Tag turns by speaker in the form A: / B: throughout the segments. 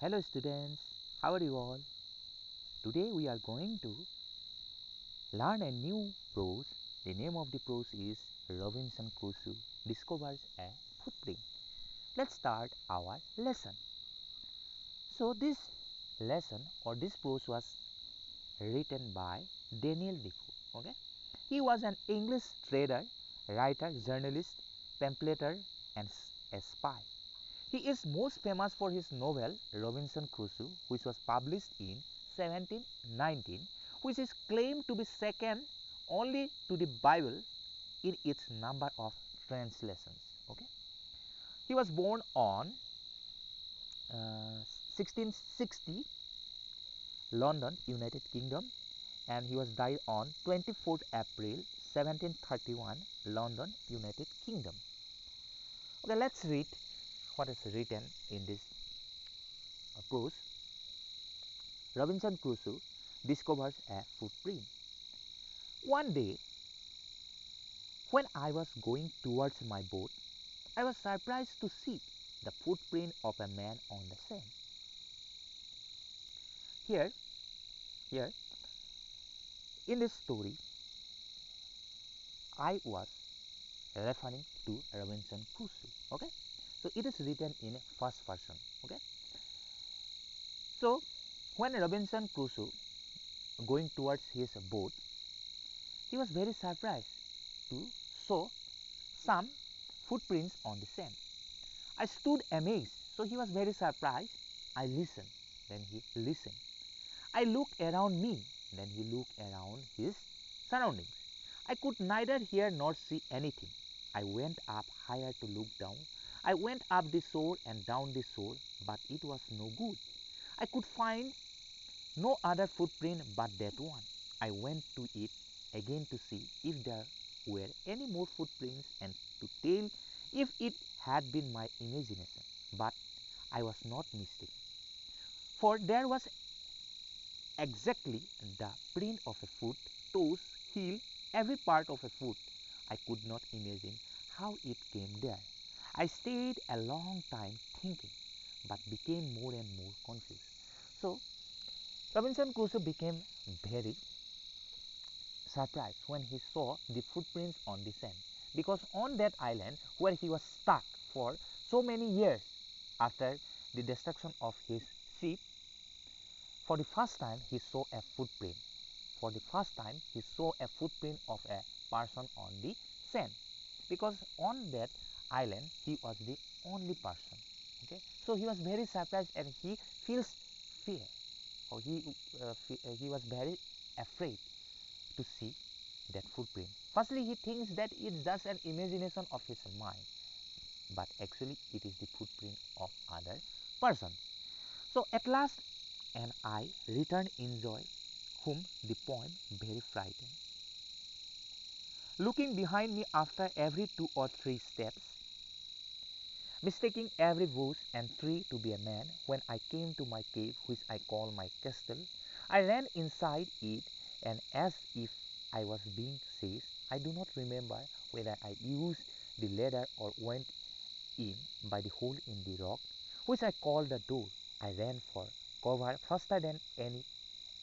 A: Hello students, how are you all? Today we are going to learn a new prose. The name of the prose is Robinson Crusoe discovers a footprint. Let's start our lesson. So this lesson or this prose was written by Daniel Defoe. Okay, he was an English trader, writer, journalist, pamphleteer, and a spy. He is most famous for his novel Robinson Crusoe, which was published in 1719, which is claimed to be second only to the Bible in its number of translations. Okay, he was born on 1660, London, United Kingdom, and he was died on 24th April 1731, London, United Kingdom. Okay, let's read what is written in this prose. Robinson Crusoe discovers a footprint. One day, when I was going towards my boat, I was surprised to see the footprint of a man on the sand. Here, here, in this story, I was referring to Robinson Crusoe. Okay, so it is written in first person. Okay, so when Robinson Crusoe going towards his boat, he was very surprised to saw some footprints on the sand. I stood amazed, so he was very surprised. I listened, then he listened. I looked around me, then he looked around his surroundings. I could neither hear nor see anything. I went up higher to look down. I went up the shore and down the shore, but it was no good. I could find no other footprint but that one. I went to it again to see if there were any more footprints and to tell if it had been my imagination. But I was not mistaken, for there was exactly the print of a foot, toes, heel, every part of a foot. I could not imagine how it came there. I stayed a long time thinking, but became more and more confused. So Robinson Crusoe became very surprised when he saw the footprints on the sand, because on that island where he was stuck for so many years after the destruction of his ship, for the first time he saw a footprint. For the first time he saw a footprint of a person on the sand, because on that island he was the only person. Okay, so he was very surprised and he feels fear, or he was very afraid to see that footprint. Firstly, he thinks that it's just an imagination of his mind, but actually it is the footprint of other person. So at last, and I returned in joy, whom the poem very frightened. Looking behind me after every 2 or 3 steps, mistaking every bush and tree to be a man, when I came to my cave, which I call my castle, I ran inside it, and as if I was being seized, I do not remember whether I used the ladder or went in by the hole in the rock, which I call the door. I ran for cover faster than any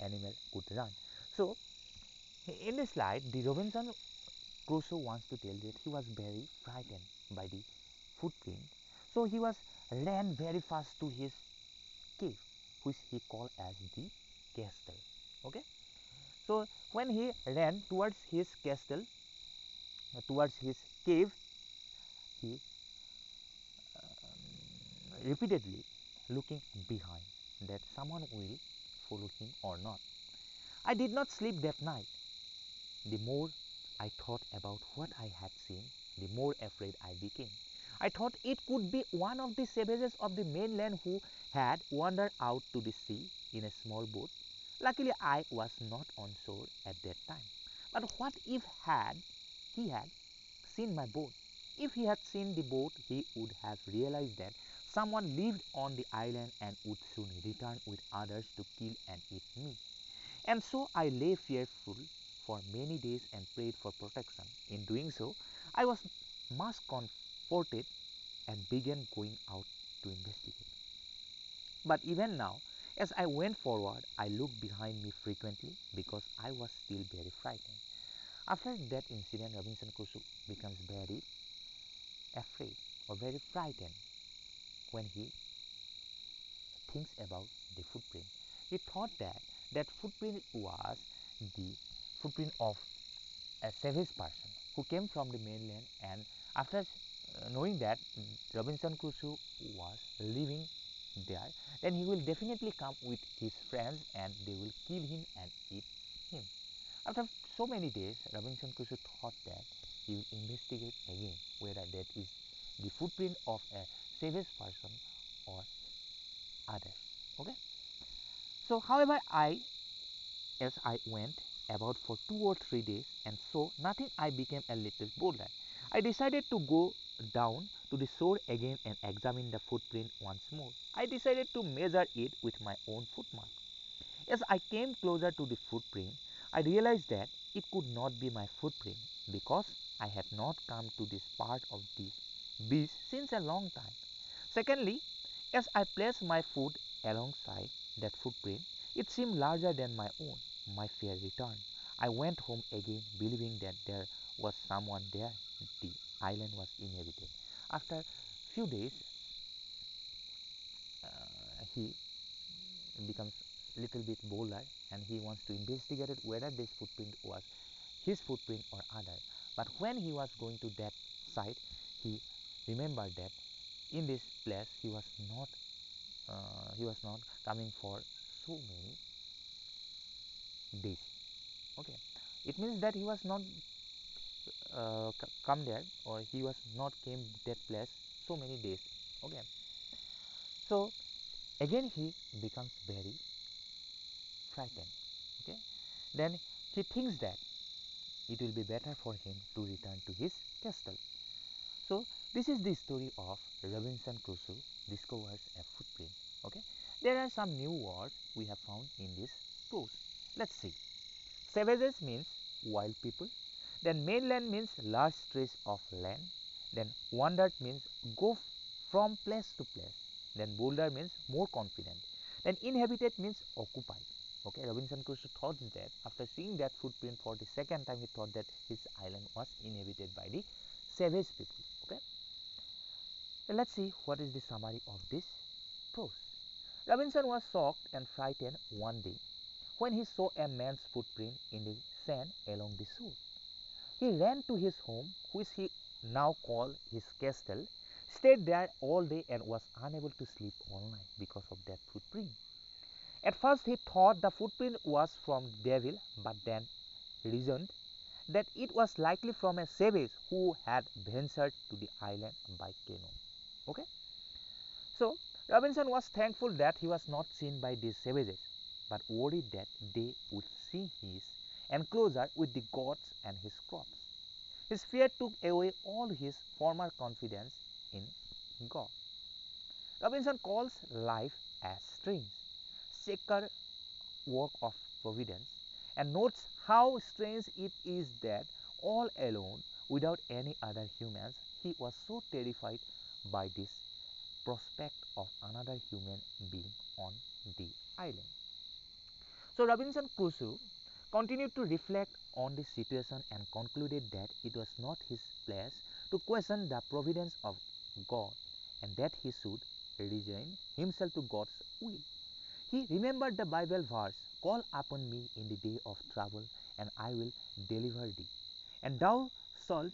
A: animal could run. So, in this slide, the Robinson Crusoe wants to tell that he was very frightened by the footprint. So he was ran very fast to his cave, which he called as the castle. Okay. So when he ran towards his castle, towards his cave, he repeatedly looking behind that someone will follow him or not. I did not sleep that night. The more I thought about what I had seen, the more afraid I became. I thought it could be one of the savages of the mainland who had wandered out to the sea in a small boat. Luckily, I was not on shore at that time. But what if he had seen my boat? If he had seen the boat, he would have realized that someone lived on the island and would soon return with others to kill and eat me. And so I lay fearful for many days and prayed for protection. In doing so, I was much comforted and began going out to investigate. But even now, as I went forward, I looked behind me frequently because I was still very frightened. After that incident, Robinson Crusoe becomes very afraid or very frightened when he thinks about the footprint. He thought that that footprint was the footprint of a savage person who came from the mainland, and after knowing that Robinson Crusoe was living there, then he will definitely come with his friends and they will kill him and eat him. After so many days, Robinson Crusoe thought that he will investigate again whether that is the footprint of a savage person or others. Okay. So, however, as I went about for 2 or 3 days and saw nothing, I became a little bolder. I decided to go down to the shore again and examine the footprint once more. I decided to measure it with my own footmark. As I came closer to the footprint, I realized that it could not be my footprint because I had not come to this part of the beach since a long time. Secondly, as I placed my foot alongside that footprint, it seemed larger than my own. My fear returned. I went home again, believing that there was someone there. The island was inhabited. After few days, he becomes little bit bolder and he wants to investigate it whether this footprint was his footprint or other. But when he was going to that site, he remembered that in this place he was not coming for so many days. Okay, it means that he was not come there, or he was not came that place so many days. Okay, so again he becomes very frightened. Okay, then he thinks that it will be better for him to return to his castle. So this is the story of Robinson Crusoe discovers a footprint. Okay, there are some new words we have found in this prose. Let's see. Savages means wild people. Then mainland means large stretch of land. Then wandered means go from place to place. Then bolder means more confident. Then inhabited means occupied. Okay, Robinson Crusoe thought that after seeing that footprint for the second time, he thought that his island was inhabited by the savage people. Okay, let's see what is the summary of this prose. Robinson was shocked and frightened one day when he saw a man's footprint in the sand along the shore. He ran to his home, which he now called his castle, stayed there all day and was unable to sleep all night because of that footprint. At first he thought the footprint was from the devil, but then reasoned that it was likely from a savage who had ventured to the island by canoe. Okay? So Robinson was thankful that he was not seen by these savages, but worried that they would see his enclosure with the gods and his crops. His fear took away all his former confidence in God. Robinson calls life a strange, sacred work of providence and notes how strange it is that all alone, without any other humans, he was so terrified by this prospect of another human being on the island. So Robinson Crusoe continued to reflect on the situation and concluded that it was not his place to question the providence of God and that he should resign himself to God's will. He remembered the Bible verse, "Call upon me in the day of trouble, and I will deliver thee, and thou shalt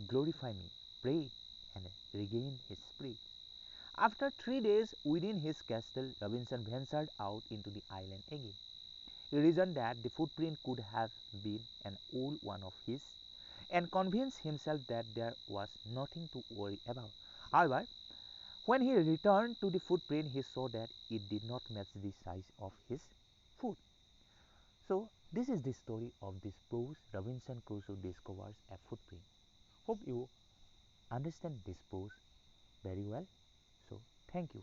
A: glorify me." Prayed and regained his spirit. After 3 days within his castle, Robinson ventured out into the island again. He reasoned that the footprint could have been an old one of his, and convinced himself that there was nothing to worry about. However, when he returned to the footprint, he saw that it did not match the size of his foot. So, this is the story of this prose. Robinson Crusoe discovers a footprint. Hope you understand this prose very well. So, thank you.